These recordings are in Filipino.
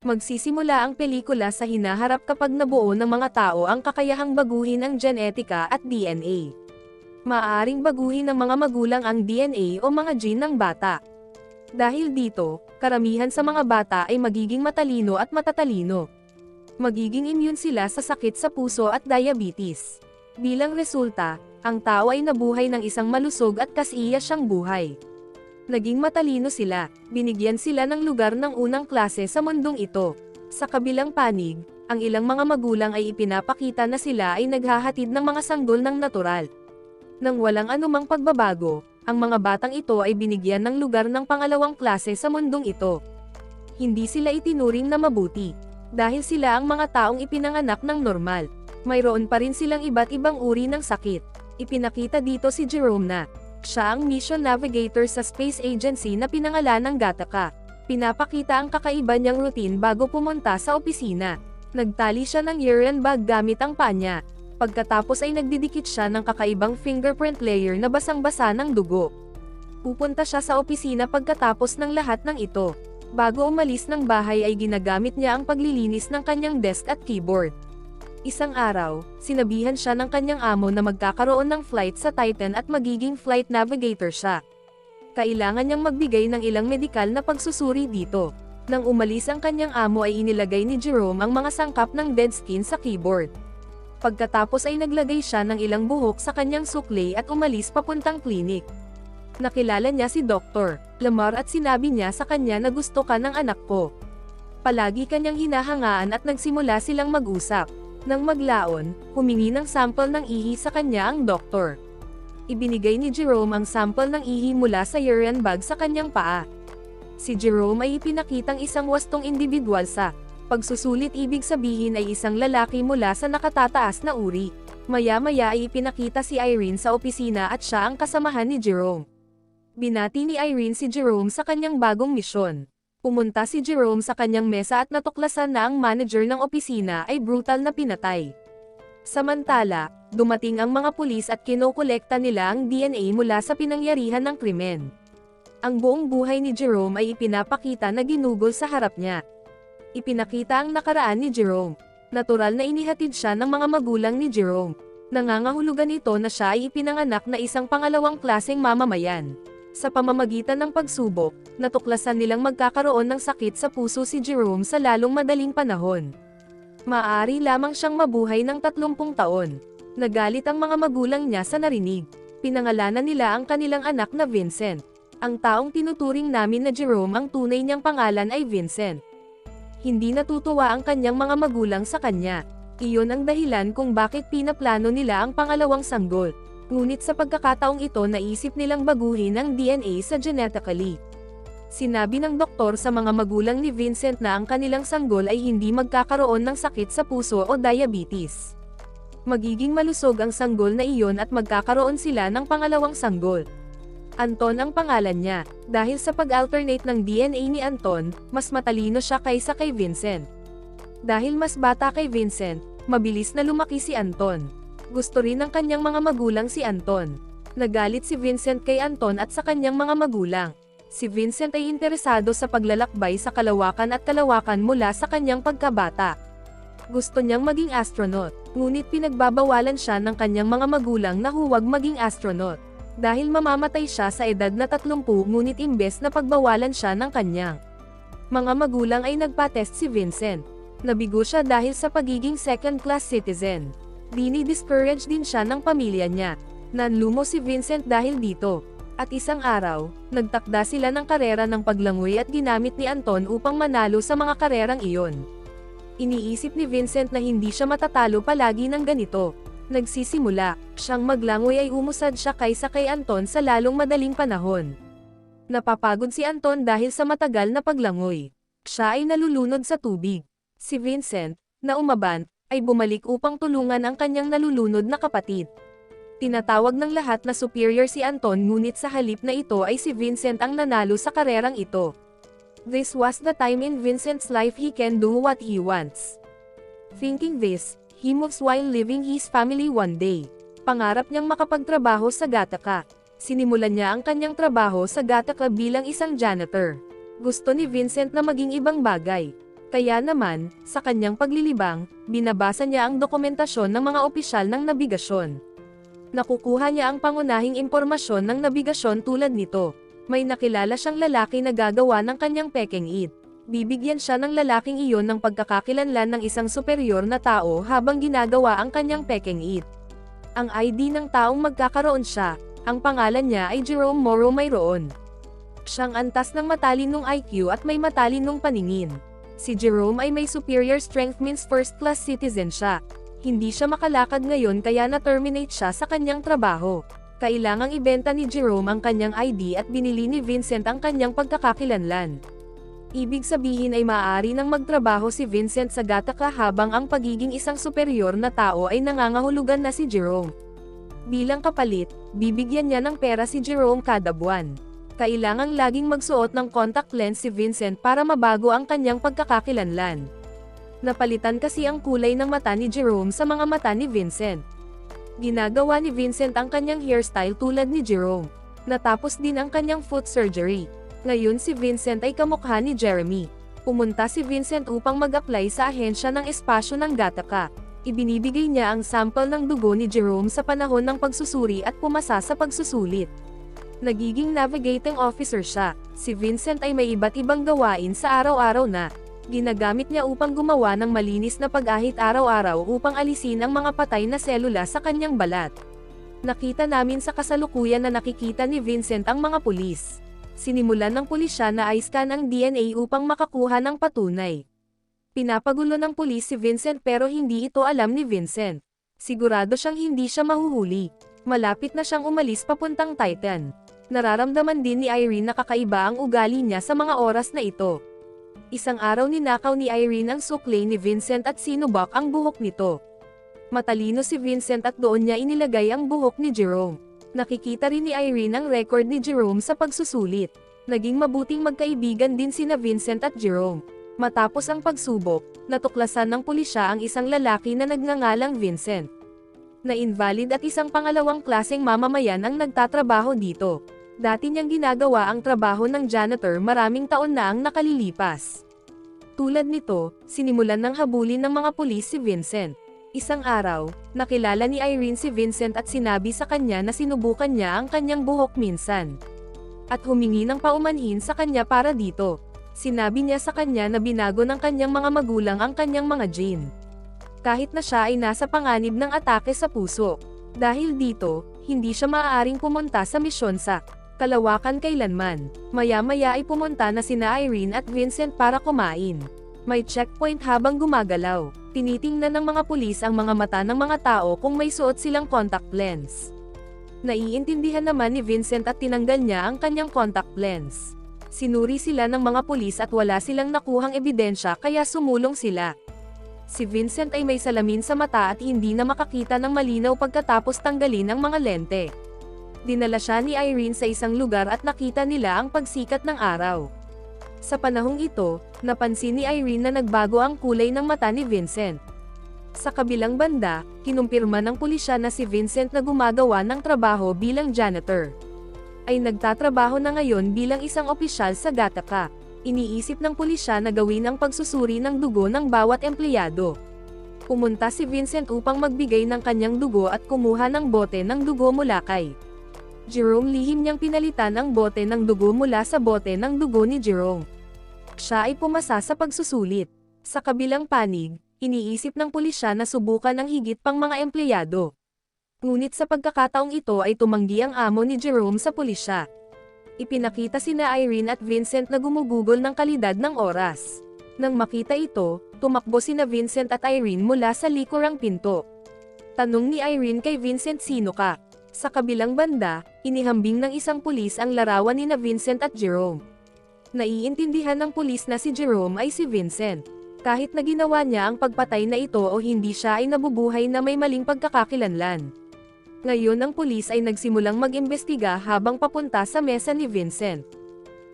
Magsisimula ang pelikula sa hinaharap kapag nabuo ng mga tao ang kakayahang baguhin ang genetika at DNA. Maaaring baguhin ng mga magulang ang DNA o mga gene ng bata. Dahil dito, karamihan sa mga bata ay magiging matalino at matatalino. Magiging immune sila sa sakit sa puso at diabetes. Bilang resulta, ang tao ay nabuhay ng isang malusog at kasiyasyang buhay. Naging matalino sila, binigyan sila ng lugar ng unang klase sa mundong ito. Sa kabilang panig, ang ilang mga magulang ay ipinapakita na sila ay naghahatid ng mga sanggol ng natural. Nang walang anumang pagbabago, ang mga batang ito ay binigyan ng lugar ng pangalawang klase sa mundong ito. Hindi sila itinuring na mabuti, dahil sila ang mga taong ipinanganak ng normal. Mayroon pa rin silang iba't ibang uri ng sakit. Ipinakita dito si Jerome na siya ang mission navigator sa space agency na pinangalan ng Gattaca. Pinapakita ang kakaiba niyang routine bago pumunta sa opisina. Nagtali siya ng urine bag gamit ang paa niya. Pagkatapos ay nagdidikit siya ng kakaibang fingerprint layer na basang-basa ng dugo. Pupunta siya sa opisina pagkatapos ng lahat ng ito. Bago umalis ng bahay ay ginagamit niya ang paglilinis ng kanyang desk at keyboard. Isang araw, sinabihan siya ng kanyang amo na magkakaroon ng flight sa Titan at magiging flight navigator siya. Kailangan niyang magbigay ng ilang medikal na pagsusuri dito. Nang umalis ang kanyang amo ay inilagay ni Jerome ang mga sangkap ng dead skin sa keyboard. Pagkatapos ay naglagay siya ng ilang buhok sa kanyang sukli at umalis papuntang klinik. Nakilala niya si Dr. Lamar at sinabi niya sa kanya na gusto ka ng anak ko. Palagi kanyang hinahangaan at nagsimula silang mag-usap. Nang maglaon, humingi ng sample ng ihi sa kanya ang doktor. Ibinigay ni Jerome ang sample ng ihi mula sa urine bag sa kanyang paa. Si Jerome ay ipinakitang isang wastong individual sa pagsusulit, ibig sabihin ay isang lalaki mula sa nakatataas na uri. Maya-maya ay ipinakita si Irene sa opisina at siya ang kasamahan ni Jerome. Binati ni Irene si Jerome sa kanyang bagong misyon. Pumunta si Jerome sa kanyang mesa at natuklasan na ang manager ng opisina ay brutal na pinatay. Samantala, dumating ang mga pulis at kinokolekta nila ang DNA mula sa pinangyarihan ng krimen. Ang buong buhay ni Jerome ay ipinapakita na ginugol sa harap niya. Ipinakita ang nakaraan ni Jerome. Natural na inihatid siya ng mga magulang ni Jerome. Nangangahulugan ito na siya ay ipinanganak na isang pangalawang klaseng mamamayan. Sa pamamagitan ng pagsubok, natuklasan nilang magkakaroon ng sakit sa puso si Jerome sa lalong madaling panahon. Maaari lamang siyang mabuhay ng 30 taon. Nagalit ang mga magulang niya sa narinig. Pinangalanan nila ang kanilang anak na Vincent. Ang taong tinuturing namin na Jerome, ang tunay niyang pangalan ay Vincent. Hindi natutuwa ang kanyang mga magulang sa kanya. Iyon ang dahilan kung bakit pinaplano nila ang pangalawang sanggol. Ngunit sa pagkakataong ito naisip nilang baguhin ang DNA sa genetically. Sinabi ng doktor sa mga magulang ni Vincent na ang kanilang sanggol ay hindi magkakaroon ng sakit sa puso o diabetes. Magiging malusog ang sanggol na iyon at magkakaroon sila ng pangalawang sanggol. Anton ang pangalan niya, dahil sa pag-alternate ng DNA ni Anton, mas matalino siya kaysa kay Vincent. Dahil mas bata kay Vincent, mabilis na lumaki si Anton. Gusto rin ng kanyang mga magulang si Anton. Nagalit si Vincent kay Anton at sa kanyang mga magulang. Si Vincent ay interesado sa paglalakbay sa kalawakan at kalawakan mula sa kanyang pagkabata. Gusto niyang maging astronaut, ngunit pinagbabawalan siya ng kanyang mga magulang na huwag maging astronaut. Dahil mamamatay siya sa edad na 30, ngunit imbes na pagbawalan siya ng kanyang mga magulang ay nagpa-test si Vincent. Nabigo siya dahil sa pagiging second-class citizen. Dini-discourage din siya ng pamilya niya. Nanlumo si Vincent dahil dito. At isang araw, nagtakda sila ng karera ng paglangoy at ginamit ni Anton upang manalo sa mga karerang iyon. Iniisip ni Vincent na hindi siya matatalo palagi ng ganito. Nagsisimula siyang maglangoy ay umusad siya kaysa kay Anton sa lalong madaling panahon. Napapagod si Anton dahil sa matagal na paglangoy. Siya ay nalulunod sa tubig. Si Vincent, na umabant, ay bumalik upang tulungan ang kanyang nalulunod na kapatid. Tinatawag ng lahat na superior si Anton, ngunit sa halip na ito ay si Vincent ang nanalo sa karerang ito. This was the time in Vincent's life he can do what he wants. Thinking this, he moves while leaving his family one day. Pangarap niyang makapagtrabaho sa Gattaca. Sinimulan niya ang kanyang trabaho sa Gattaca bilang isang janitor. Gusto ni Vincent na maging ibang bagay. Kaya naman, sa kanyang paglilibang, binabasa niya ang dokumentasyon ng mga opisyal ng nabigasyon. Nakukuha niya ang pangunahing impormasyon ng nabigasyon tulad nito. May nakilala siyang lalaki na gagawa ng kanyang peking it. Bibigyan siya ng lalaking iyon ng pagkakakilanlan ng isang superior na tao habang ginagawa ang kanyang peking it. Ang ID ng taong magkakaroon siya, ang pangalan niya ay Jerome Morrow Mayroon. Siyang antas ng matalinong IQ at may matalinong paningin. Si Jerome ay may superior strength means first-class citizen siya. Hindi siya makalakad ngayon kaya na-terminate siya sa kanyang trabaho. Kailangang ibenta ni Jerome ang kanyang ID at binili ni Vincent ang kanyang pagkakakilanlan. Ibig sabihin ay maaari nang magtrabaho si Vincent sa Gattaca habang ang pagiging isang superior na tao ay nangangahulugan na si Jerome. Bilang kapalit, bibigyan niya ng pera si Jerome kada buwan. Kailangang laging magsuot ng contact lens si Vincent para mabago ang kanyang pagkakakilanlan. Napalitan kasi ang kulay ng mata ni Jerome sa mga mata ni Vincent. Ginagawa ni Vincent ang kanyang hairstyle tulad ni Jerome. Natapos din ang kanyang foot surgery. Ngayon si Vincent ay kamukha ni Jeremy. Pumunta si Vincent upang mag-apply sa ahensya ng espasyo ng Gattaca. Ibinibigay niya ang sample ng dugo ni Jerome sa panahon ng pagsusuri at pumasa sa pagsusulit. Nagiging navigating officer siya. Si Vincent ay may iba't ibang gawain sa araw-araw na ginagamit niya upang gumawa ng malinis na pag-ahit araw-araw upang alisin ang mga patay na selula sa kanyang balat. Nakita namin sa kasalukuyan na nakikita ni Vincent ang mga pulis. Sinimulan ng pulisya na i-scan ang DNA upang makakuha ng patunay. Pinapagulo ng pulis si Vincent pero hindi ito alam ni Vincent. Sigurado siyang hindi siya mahuhuli. Malapit na siyang umalis papuntang Titan. Nararamdaman din ni Irene na kakaiba ang ugali niya sa mga oras na ito. Isang araw ninakaw ni Irene ang suklay ni Vincent at sinubak ang buhok nito. Matalino si Vincent at doon niya inilagay ang buhok ni Jerome. Nakikita rin ni Irene ang record ni Jerome sa pagsusulit. Naging mabuting magkaibigan din sina Vincent at Jerome. Matapos ang pagsubok, natuklasan ng pulisya ang isang lalaki na nagngangalang Vincent. Na-invalid at isang pangalawang klaseng mamamayan ang nagtatrabaho dito. Dati niyang ginagawa ang trabaho ng janitor maraming taon na ang nakalilipas. Tulad nito, sinimulan ng habulin ng mga pulis si Vincent. Isang araw, nakilala ni Irene si Vincent at sinabi sa kanya na sinubukan niya ang kanyang buhok minsan. At humingi ng paumanhin sa kanya para dito. Sinabi niya sa kanya na binago ng kanyang mga magulang ang kanyang mga gene. Kahit na siya ay nasa panganib ng atake sa puso. Dahil dito, hindi siya maaaring pumunta sa misyon sa Kalawakan kailanman. Maya-maya ay pumunta na sina Irene at Vincent para kumain. May checkpoint habang gumagalaw. Tinitingnan ng mga pulis ang mga mata ng mga tao kung may suot silang contact lens. Naiintindihan naman ni Vincent at tinanggal niya ang kanyang contact lens. Sinuri sila ng mga pulis at wala silang nakuhang ebidensya kaya sumulong sila. Si Vincent ay may salamin sa mata at hindi na makakita ng malinaw pagkatapos tanggalin ang mga lente. Dinala siya ni Irene sa isang lugar at nakita nila ang pagsikat ng araw. Sa panahong ito, napansin ni Irene na nagbago ang kulay ng mata ni Vincent. Sa kabilang banda, kinumpirma ng pulisya na si Vincent na gumagawa ng trabaho bilang janitor. Ay nagtatrabaho na ngayon bilang isang opisyal sa Gattaca. Iniisip ng pulisya na gawin ang pagsusuri ng dugo ng bawat empleyado. Pumunta si Vincent upang magbigay ng kanyang dugo at kumuha ng bote ng dugo mula kay Jerome. Lihim niyang pinalitan ang bote ng dugo mula sa bote ng dugo ni Jerome. Siya ay pumasa sa pagsusulit. Sa kabilang panig, iniisip ng pulisya na subukan ang higit pang mga empleyado. Ngunit sa pagkakataong ito ay tumanggi ang amo ni Jerome sa pulisya. Ipinakita sina Irene at Vincent na gumugugol ng kalidad ng oras. Nang makita ito, tumakbo sina Vincent at Irene mula sa likurang pinto. Tanong ni Irene kay Vincent, "Sino ka?" Sa kabilang banda, inihambing ng isang pulis ang larawan ni Vincent at Jerome. Naiintindihan ng pulis na si Jerome ay si Vincent. Kahit na ginawa niya ang pagpatay na ito o hindi, siya ay nabubuhay na may maling pagkakakilanlan. Ngayon ang pulis ay nagsimulang mag-imbestiga habang papunta sa mesa ni Vincent.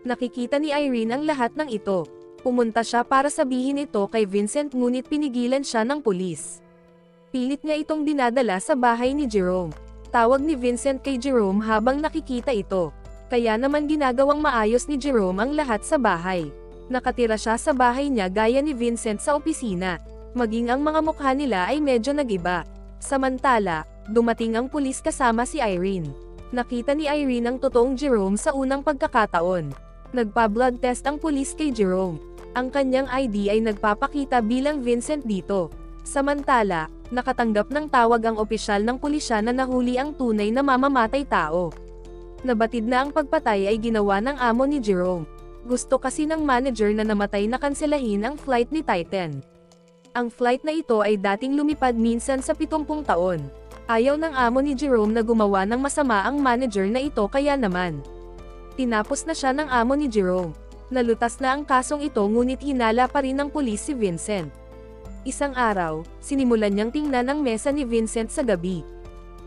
Nakikita ni Irene ang lahat ng ito. Pumunta siya para sabihin ito kay Vincent ngunit pinigilan siya ng pulis. Pilit niya itong dinadala sa bahay ni Jerome. Tawag ni Vincent kay Jerome habang nakikita ito. Kaya naman ginagawang maayos ni Jerome ang lahat sa bahay. Nakatira siya sa bahay niya gaya ni Vincent sa opisina. Maging ang mga mukha nila ay medyo nag-iba. Samantala, dumating ang pulis kasama si Irene. Nakita ni Irene ang totoong Jerome sa unang pagkakataon. Nagpa-blood test ang pulis kay Jerome. Ang kanyang ID ay nagpapakita bilang Vincent dito. Samantala, nakatanggap ng tawag ang opisyal ng pulisya na nahuli ang tunay na mamamatay tao. Nabatid na ang pagpatay ay ginawa ng amo ni Jerome. Gusto kasi ng manager na namatay na kanselahin ang flight ni Titan. Ang flight na ito ay dating lumipad minsan sa 70 taon. Ayaw ng amo ni Jerome na gumawa ng masama ang manager na ito kaya naman. Tinapos na siya ng amo ni Jerome. Nalutas na ang kasong ito ngunit hinala pa rin ng pulis si Vincent. Isang araw, sinimulan niyang tingnan ang mesa ni Vincent sa gabi.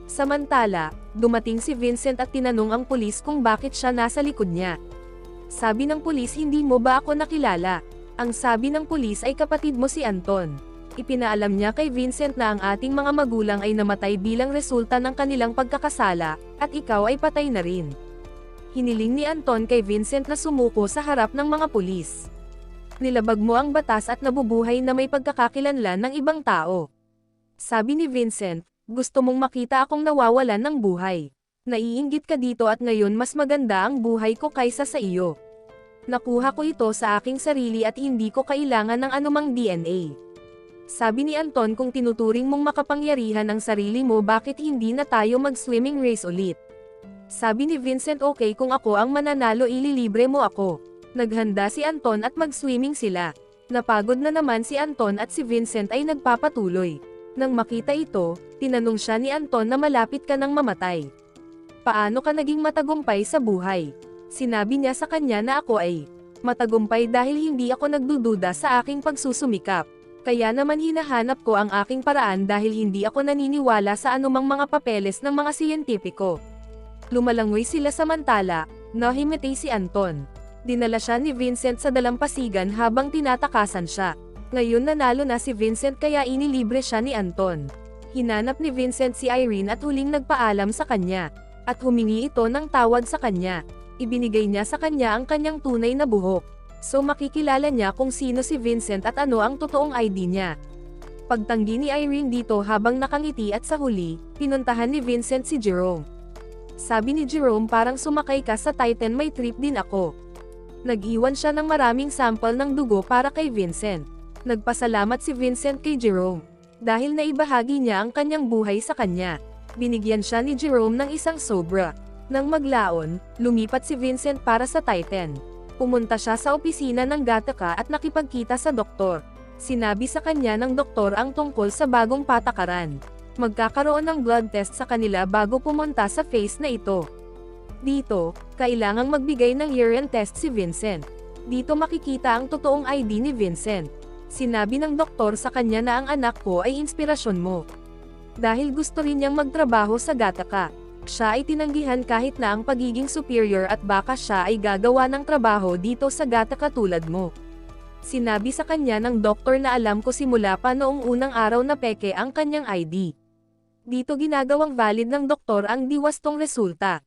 Samantala, dumating si Vincent at tinanong ang pulis kung bakit siya nasa likod niya. Sabi ng pulis, hindi mo ba ako nakilala? Ang sabi ng pulis ay kapatid mo si Anton. Ipinaalam niya kay Vincent na ang ating mga magulang ay namatay bilang resulta ng kanilang pagkakasala, at ikaw ay patay na rin. Hiniling ni Anton kay Vincent na sumuko sa harap ng mga pulis. Nilabag mo ang batas at nabubuhay na may pagkakakilanlan ng ibang tao. Sabi ni Vincent, gusto mong makita akong nawawalan ng buhay. Naiinggit ka dito at ngayon mas maganda ang buhay ko kaysa sa iyo. Nakuha ko ito sa aking sarili at hindi ko kailangan ng anumang DNA. Sabi ni Anton, kung tinuturing mong makapangyarihan ang sarili mo, bakit hindi na tayo mag-swimming race ulit? Sabi ni Vincent, okay, kung ako ang mananalo ililibre mo ako. Naghanda si Anton at mag-swimming sila. Napagod na naman si Anton at si Vincent ay nagpapatuloy. Nang makita ito, tinanong siya ni Anton na malapit ka nang mamatay. Paano ka naging matagumpay sa buhay? Sinabi niya sa kanya na ako ay matagumpay dahil hindi ako nagdududa sa aking pagsusumikap. Kaya naman hinahanap ko ang aking paraan dahil hindi ako naniniwala sa anumang mga papeles ng mga siyentipiko. Lumalangoy sila samantala, nahimatay si Anton. Dinala siya ni Vincent sa dalampasigan habang tinatakasan siya. Ngayon nanalo na si Vincent kaya inilibre siya ni Anton. Hinanap ni Vincent si Irene at huling nagpaalam sa kanya. At humingi ito ng tawad sa kanya. Ibinigay niya sa kanya ang kanyang tunay na buhok. So makikilala niya kung sino si Vincent at ano ang totoong ID niya. Pagtanggi ni Irene dito habang nakangiti at sa huli, pinuntahan ni Vincent si Jerome. Sabi ni Jerome, parang sumakay ka sa Titan, may trip din ako. Nag-iwan siya ng maraming sample ng dugo para kay Vincent. Nagpasalamat si Vincent kay Jerome. Dahil naibahagi niya ang kanyang buhay sa kanya. Binigyan siya ni Jerome ng isang sobra. Nang maglaon, lumipat si Vincent para sa Titan. Pumunta siya sa opisina ng Gattaca at nakipagkita sa doktor. Sinabi sa kanya ng doktor ang tungkol sa bagong patakaran. Magkakaroon ng blood test sa kanila bago pumunta sa phase na ito. Dito, kailangang magbigay ng urine test si Vincent. Dito makikita ang totoong ID ni Vincent. Sinabi ng doktor sa kanya na ang anak ko ay inspirasyon mo. Dahil gusto rin niyang magtrabaho sa Gattaca. Siya ay tinanggihan kahit na ang pagiging superior at baka siya ay gagawa ng trabaho dito sa Gattaca tulad mo. Sinabi sa kanya ng doktor na alam ko simula pa noong unang araw na peke ang kanyang ID. Dito ginagawang valid ng doktor ang diwastong resulta.